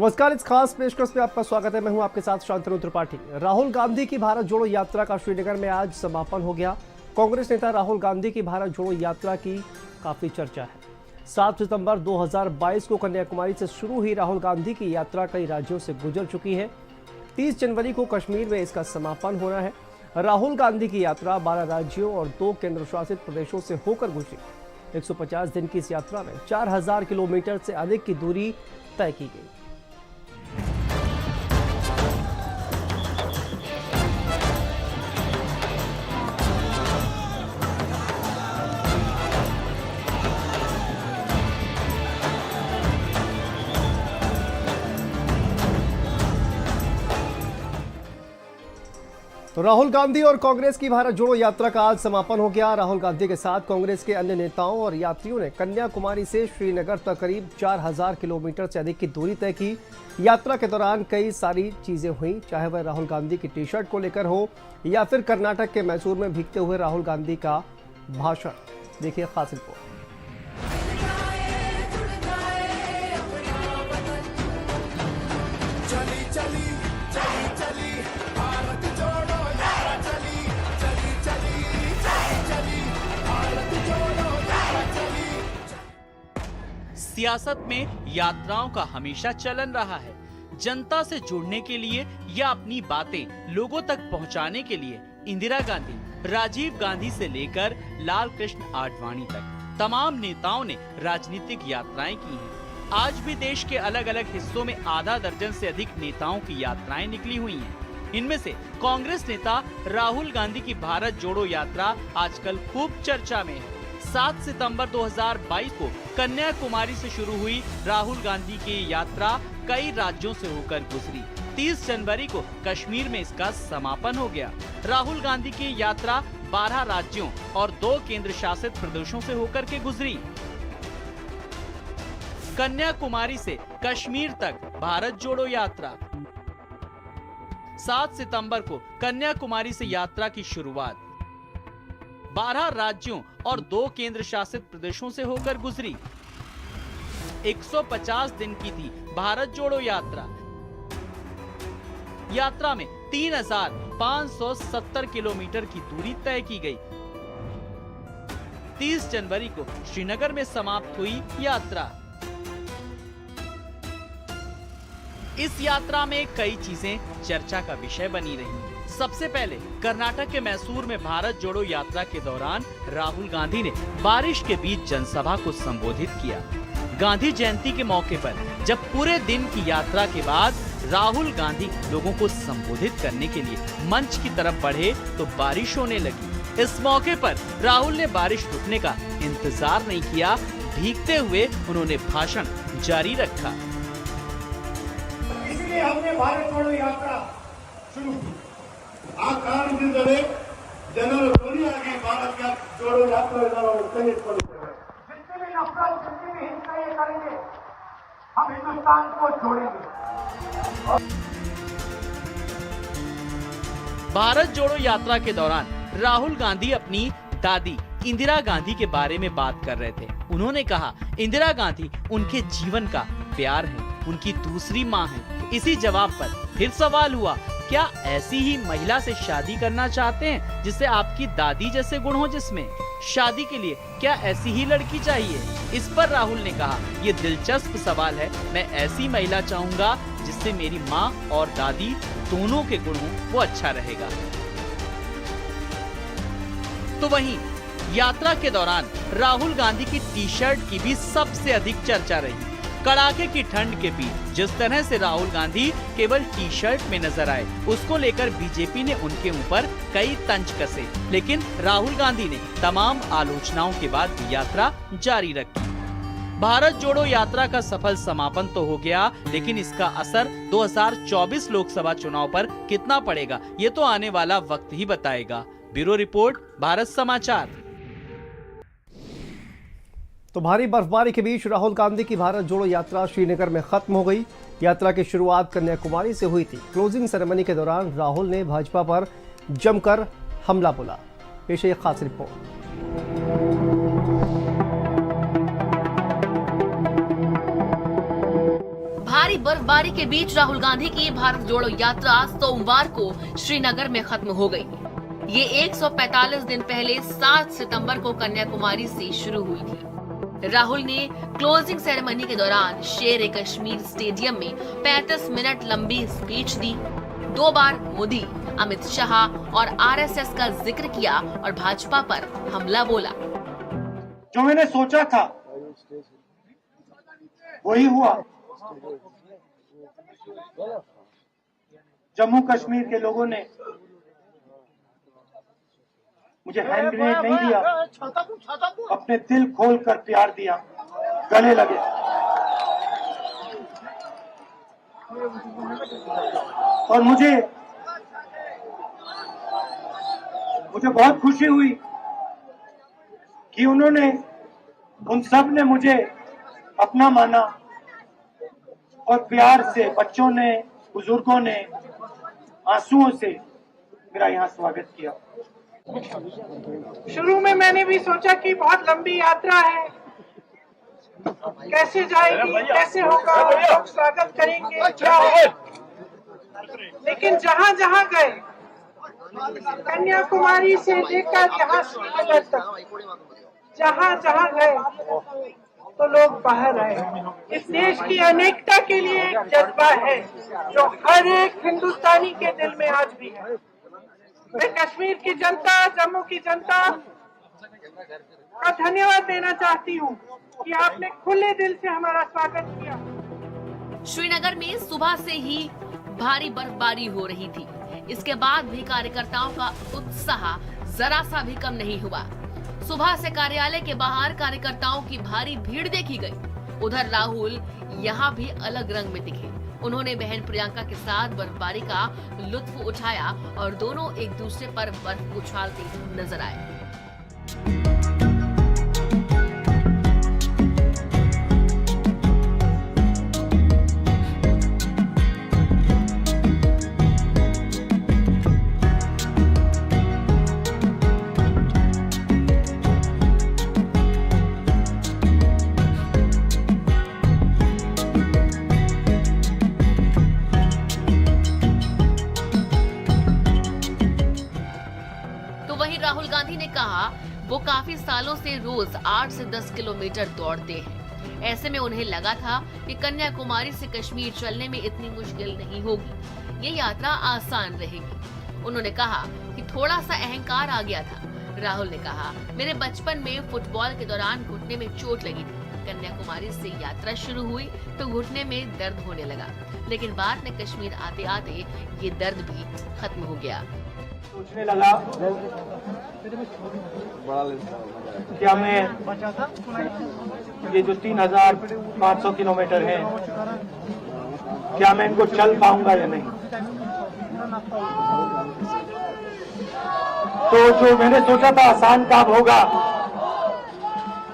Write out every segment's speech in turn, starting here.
नमस्कार, इस खास पेशकश में आपका स्वागत है। मैं हूं आपके साथ शांतनु त्रिपाठी। राहुल गांधी की भारत जोड़ो यात्रा का श्रीनगर में आज समापन हो गया। कांग्रेस नेता राहुल गांधी की भारत जोड़ो यात्रा की काफी चर्चा है। 7 सितंबर 2022 को कन्याकुमारी से शुरू हुई राहुल गांधी की यात्रा कई राज्यों से गुजर चुकी है। 30 जनवरी को कश्मीर में इसका समापन होना है। राहुल गांधी की यात्रा 12 राज्यों और 2 केंद्र शासित प्रदेशों से होकर गुजरी। 150 दिन की इस यात्रा में 4000 किलोमीटर से अधिक की दूरी तय की गई। तो राहुल गांधी और कांग्रेस की भारत जोड़ो यात्रा का आज समापन हो गया। राहुल गांधी के साथ कांग्रेस के अन्य नेताओं और यात्रियों ने कन्याकुमारी से श्रीनगर तक करीब 4000 किलोमीटर से अधिक की दूरी तय की। यात्रा के दौरान कई सारी चीजें हुई, चाहे वह राहुल गांधी की टी शर्ट को लेकर हो या फिर कर्नाटक के मैसूर में भीगते हुए राहुल गांधी का भाषण। देखिए खास रिपोर्ट। सियासत में यात्राओं का हमेशा चलन रहा है। जनता से जुड़ने के लिए या अपनी बातें लोगों तक पहुंचाने के लिए इंदिरा गांधी, राजीव गांधी से लेकर लाल कृष्ण आडवाणी तक तमाम नेताओं ने राजनीतिक यात्राएं की हैं। आज भी देश के अलग अलग हिस्सों में आधा दर्जन से अधिक नेताओं की यात्राएं निकली हुई हैं। इनमें से कांग्रेस नेता राहुल गांधी की भारत जोड़ो यात्रा आजकल खूब चर्चा में है। 7 सितंबर 2022 को कन्याकुमारी से शुरू हुई राहुल गांधी की यात्रा कई राज्यों से होकर गुजरी। 30 जनवरी को कश्मीर में इसका समापन हो गया। राहुल गांधी की यात्रा 12 राज्यों और 2 केंद्र शासित प्रदेशों से होकर के गुजरी। कन्याकुमारी से कश्मीर तक भारत जोड़ो यात्रा। 7 सितंबर को कन्याकुमारी से यात्रा की शुरुआत 12 राज्यों और 2 केंद्र शासित प्रदेशों से होकर गुजरी। 150 दिन की थी भारत जोड़ो यात्रा। यात्रा में 3570 किलोमीटर की दूरी तय की गई। 30 जनवरी को श्रीनगर में समाप्त हुई यात्रा। इस यात्रा में कई चीजें चर्चा का विषय बनी रही। सबसे पहले कर्नाटक के मैसूर में भारत जोड़ो यात्रा के दौरान राहुल गांधी ने बारिश के बीच जनसभा को संबोधित किया। गांधी जयंती के मौके पर जब पूरे दिन की यात्रा के बाद राहुल गांधी लोगों को संबोधित करने के लिए मंच की तरफ बढ़े तो बारिश होने लगी। इस मौके पर राहुल ने बारिश रुकने का इंतजार नहीं किया, भीगते हुए उन्होंने भाषण जारी रखा। इसलिए हमने भारत जोड़ो यात्रा शुरू की। ಆ ಕಾರಣದಿಂದಲೇ ಜನರು ಧ್ವನಿಯಾಗಿ ಭಾರತ जोड़ो यात्रा ತೆಗೆದುಕೊಳ್ಳುತ್ತೇವೆ। जितने भी नफरत, जितनी भी हिंसा ये करेंगे, हम हिंदुस्तान को जोड़ेंगे। भारत जोड़ो यात्रा के दौरान राहुल गांधी अपनी दादी इंदिरा गांधी के बारे में बात कर रहे थे। उन्होंने कहा इंदिरा गांधी उनके जीवन का प्यार है, उनकी दूसरी माँ है। इसी जवाब पर फिर सवाल हुआ, क्या ऐसी ही महिला से शादी करना चाहते हैं जिससे आपकी दादी जैसे गुण हो? जिसमें शादी के लिए क्या ऐसी ही लड़की चाहिए? इस पर राहुल ने कहा, ये दिलचस्प सवाल है। मैं ऐसी महिला चाहूंगा जिससे मेरी माँ और दादी दोनों के गुण हो, वो अच्छा रहेगा। तो वहीं यात्रा के दौरान राहुल गांधी की टी शर्ट की भी सबसे अधिक चर्चा रही। कड़ाके की ठंड के बीच जिस तरह से राहुल गांधी केवल टी शर्ट में नजर आए, उसको लेकर बीजेपी ने उनके ऊपर कई तंज कसे, लेकिन राहुल गांधी ने तमाम आलोचनाओं के बाद यात्रा जारी रखी। भारत जोड़ो यात्रा का सफल समापन तो हो गया, लेकिन इसका असर 2024 लोकसभा चुनाव पर कितना पड़ेगा, ये तो आने वाला वक्त ही बताएगा। ब्यूरो रिपोर्ट, भारत समाचार। तो भारी बर्फबारी के बीच राहुल गांधी की भारत जोड़ो यात्रा श्रीनगर में खत्म हो गई। यात्रा की शुरुआत कन्याकुमारी से हुई थी। क्लोजिंग सेरेमनी के दौरान राहुल ने भाजपा पर जमकर हमला बोला। पेश है खास रिपोर्ट। भारी बर्फबारी के बीच राहुल गांधी की भारत जोड़ो यात्रा सोमवार को श्रीनगर में खत्म हो गई। ये 145 दिन पहले 7 सितंबर को कन्याकुमारी से शुरू हुई थी। राहुल ने क्लोजिंग सेरेमनी के दौरान शेर ए कश्मीर स्टेडियम में 35 मिनट लंबी स्पीच दी। 2 बार मोदी, अमित शाह और आरएसएस का जिक्र किया और भाजपा पर हमला बोला। जो मैंने सोचा था वही हुआ। जम्मू कश्मीर के लोगों ने मुझे हैंड ग्रेनेड नहीं दिया, अपने दिल खोल कर प्यार दिया, गले लगे। और मुझे बहुत खुशी हुई कि उन सब ने मुझे अपना माना और प्यार से बच्चों ने, बुजुर्गों ने आंसुओं से मेरा यहाँ स्वागत किया। शुरू में मैंने भी सोचा कि बहुत लंबी यात्रा है, कैसे जाएगी, कैसे होगा, लोग स्वागत करेंगे, क्या होगा। लेकिन जहाँ जहाँ गए, कन्याकुमारी से लेकर यहाँ श्रीनगर तक, जहाँ जहाँ गए तो लोग बाहर आए। इस देश की अनेकता के लिए एक जज्बा है जो हर एक हिंदुस्तानी के दिल में आज भी है। मैं कश्मीर की जनता, जम्मू की जनता का धन्यवाद देना चाहती हूँ कि आपने खुले दिल से हमारा स्वागत किया। श्रीनगर में सुबह से ही भारी बर्फबारी हो रही थी। इसके बाद भी कार्यकर्ताओं का उत्साह जरा सा भी कम नहीं हुआ। सुबह से कार्यालय के बाहर कार्यकर्ताओं की भारी भीड़ देखी गई। उधर राहुल यहाँ भी अलग रंग में दिखे। उन्होंने बहन प्रियंका के साथ बर्फबारी का लुत्फ उठाया और दोनों एक दूसरे पर बर्फ उछालते नजर आए। राहुल गांधी ने कहा वो काफी सालों से रोज 8 से 10 किलोमीटर दौड़ते हैं। ऐसे में उन्हें लगा था कि कन्याकुमारी से कश्मीर चलने में इतनी मुश्किल नहीं होगी, ये यात्रा आसान रहेगी। उन्होंने कहा कि थोड़ा सा अहंकार आ गया था। राहुल ने कहा, मेरे बचपन में फुटबॉल के दौरान घुटने में चोट लगी थी। कन्याकुमारी से यात्रा शुरू हुई तो घुटने में दर्द होने लगा, लेकिन बाद में कश्मीर आते आते ये दर्द भी खत्म हो गया। सोचने लगा क्या मैं ये जो 3500 किलोमीटर है, क्या मैं इनको चल पाऊंगा या नहीं। तो जो मैंने सोचा था आसान काम होगा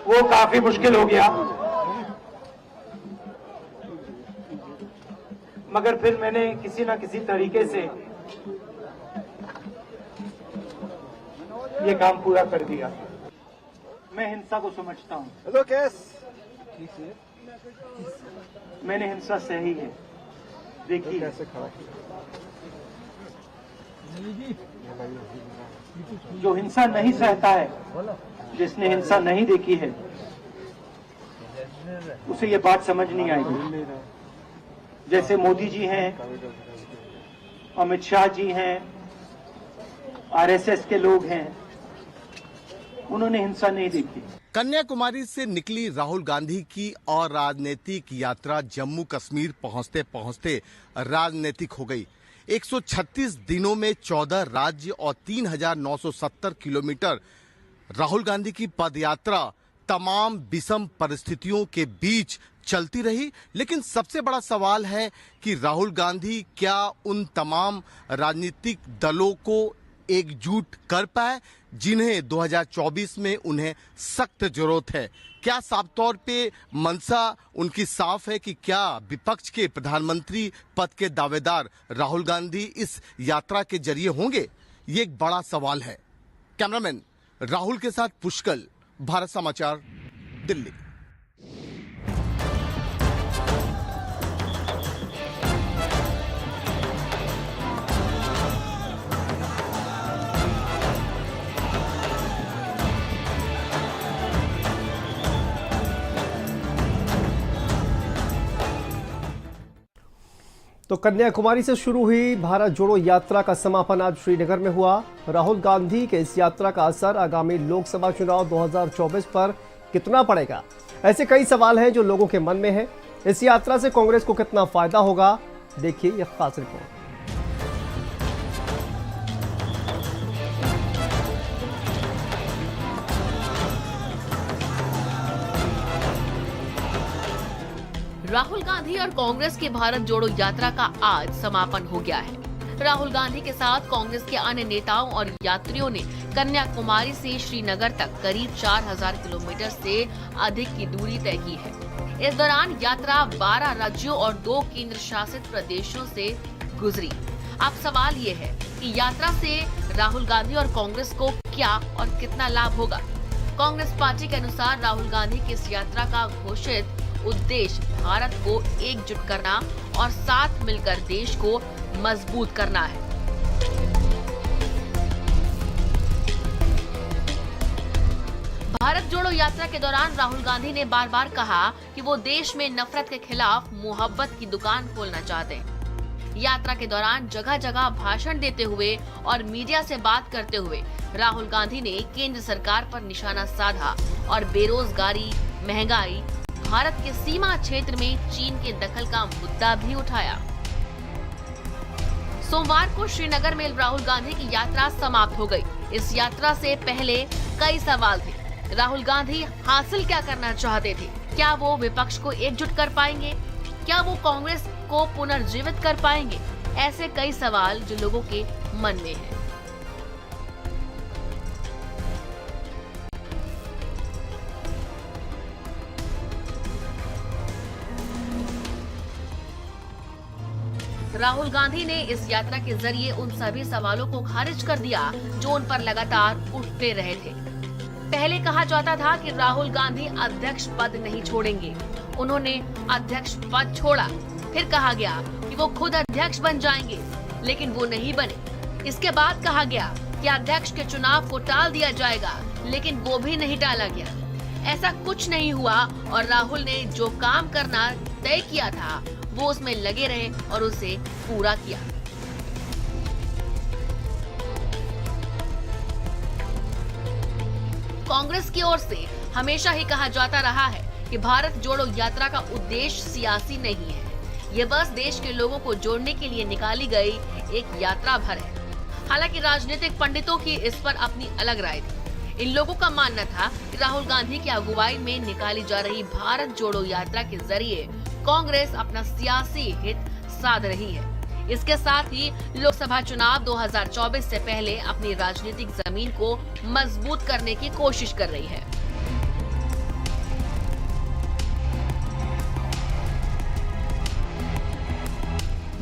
वो काफी मुश्किल हो गया। मगर फिर मैंने किसी न किसी तरीके से ये काम पूरा कर दिया। मैं हिंसा को समझता हूँ, मैंने हिंसा सही है, देखी है। जो हिंसा नहीं सहता है, जिसने हिंसा नहीं देखी है, उसे ये बात समझ नहीं आएगी। जैसे मोदी जी हैं, अमित शाह जी हैं, आरएसएस के लोग हैं, उन्होंने हिंसा नहीं देखी। कन्याकुमारी से निकली राहुल गांधी की और राजनीतिक यात्रा जम्मू कश्मीर पहुंचते पहुंचते राजनीतिक हो गई। 136 दिनों में 14 राज्य और 3970 किलोमीटर राहुल गांधी की पदयात्रा तमाम विषम परिस्थितियों के बीच चलती रही। लेकिन सबसे बड़ा सवाल है कि राहुल गांधी क्या उन तमाम राजनीतिक दलों को एकजुट कर पाए जिन्हें 2024 में उन्हें सख्त जरूरत है। क्या साफ तौर पे मंशा उनकी साफ है कि क्या विपक्ष के प्रधानमंत्री पद के दावेदार राहुल गांधी इस यात्रा के जरिए होंगे? ये एक बड़ा सवाल है। कैमरामैन राहुल के साथ पुष्कल, भारत समाचार, दिल्ली। तो कन्याकुमारी से शुरू हुई भारत जोड़ो यात्रा का समापन आज श्रीनगर में हुआ। राहुल गांधी के इस यात्रा का असर आगामी लोकसभा चुनाव 2024 पर कितना पड़ेगा, ऐसे कई सवाल हैं जो लोगों के मन में है। इस यात्रा से कांग्रेस को कितना फायदा होगा, देखिए यह खास रिपोर्ट। राहुल गांधी और कांग्रेस की भारत जोड़ो यात्रा का आज समापन हो गया है। राहुल गांधी के साथ कांग्रेस के अन्य नेताओं और यात्रियों ने कन्याकुमारी से श्रीनगर तक करीब 4000 किलोमीटर से अधिक की दूरी तय की है। इस दौरान यात्रा 12 राज्यों और 2 केंद्र शासित प्रदेशों से गुजरी। अब सवाल ये है कि यात्रा से राहुल गांधी और कांग्रेस को क्या और कितना लाभ होगा। कांग्रेस पार्टी के अनुसार राहुल गांधी की इस यात्रा का घोषित उद्देश्य भारत को एकजुट करना और साथ मिलकर देश को मजबूत करना है। भारत जोड़ो यात्रा के दौरान राहुल गांधी ने बार बार कहा कि वो देश में नफरत के खिलाफ मोहब्बत की दुकान खोलना चाहते हैं। यात्रा के दौरान जगह जगह भाषण देते हुए और मीडिया से बात करते हुए राहुल गांधी ने केंद्र सरकार पर निशाना साधा और बेरोजगारी, महंगाई, भारत के सीमा क्षेत्र में चीन के दखल का मुद्दा भी उठाया। सोमवार को श्रीनगर में राहुल गांधी की यात्रा समाप्त हो गई। इस यात्रा से पहले कई सवाल थे। राहुल गांधी हासिल क्या करना चाहते थे? क्या वो विपक्ष को एकजुट कर पाएंगे? क्या वो कांग्रेस को पुनर्जीवित कर पाएंगे? ऐसे कई सवाल जो लोगों के मन में हैं। राहुल गांधी ने इस यात्रा के जरिए उन सभी सवालों को खारिज कर दिया जो उन पर लगातार उठते रहे थे। पहले कहा जाता था कि राहुल गांधी अध्यक्ष पद नहीं छोड़ेंगे। उन्होंने अध्यक्ष पद छोड़ा। फिर कहा गया कि वो खुद अध्यक्ष बन जाएंगे, लेकिन वो नहीं बने। इसके बाद कहा गया कि अध्यक्ष के चुनाव को टाल दिया जाएगा, लेकिन वो भी नहीं टाला गया। ऐसा कुछ नहीं हुआ और राहुल ने जो काम करना तय किया था वो उसमें लगे रहे और उसे पूरा किया। कांग्रेस की ओर से हमेशा ही कहा जाता रहा है कि भारत जोड़ो यात्रा का उद्देश्य सियासी नहीं है। ये बस देश के लोगों को जोड़ने के लिए निकाली गई एक यात्रा भर है। हालांकि राजनीतिक पंडितों की इस पर अपनी अलग राय थी। इन लोगों का मानना था कि राहुल गांधी की अगुवाई में निकाली जा रही भारत जोड़ो यात्रा के जरिए कांग्रेस अपना सियासी हित साध रही है। इसके साथ ही लोकसभा चुनाव 2024 से पहले अपनी राजनीतिक जमीन को मजबूत करने की कोशिश कर रही है।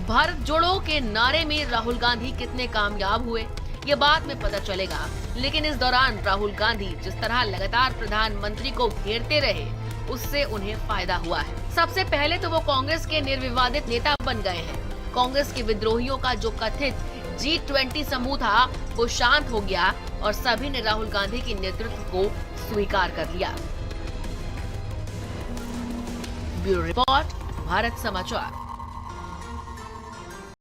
भारत जोड़ो के नारे में राहुल गांधी कितने कामयाब हुए, ये बाद में पता चलेगा। लेकिन इस दौरान राहुल गांधी जिस तरह लगातार प्रधानमंत्री को घेरते रहे, उससे उन्हें फायदा हुआ है। सबसे पहले तो वो कांग्रेस के निर्विवादित नेता बन गए हैं। कांग्रेस के विद्रोहियों का जो कथित G20 समूह था वो शांत हो गया और सभी ने राहुल गांधी के नेतृत्व को स्वीकार कर लिया। ब्यूरो रिपोर्ट, भारत समाचार।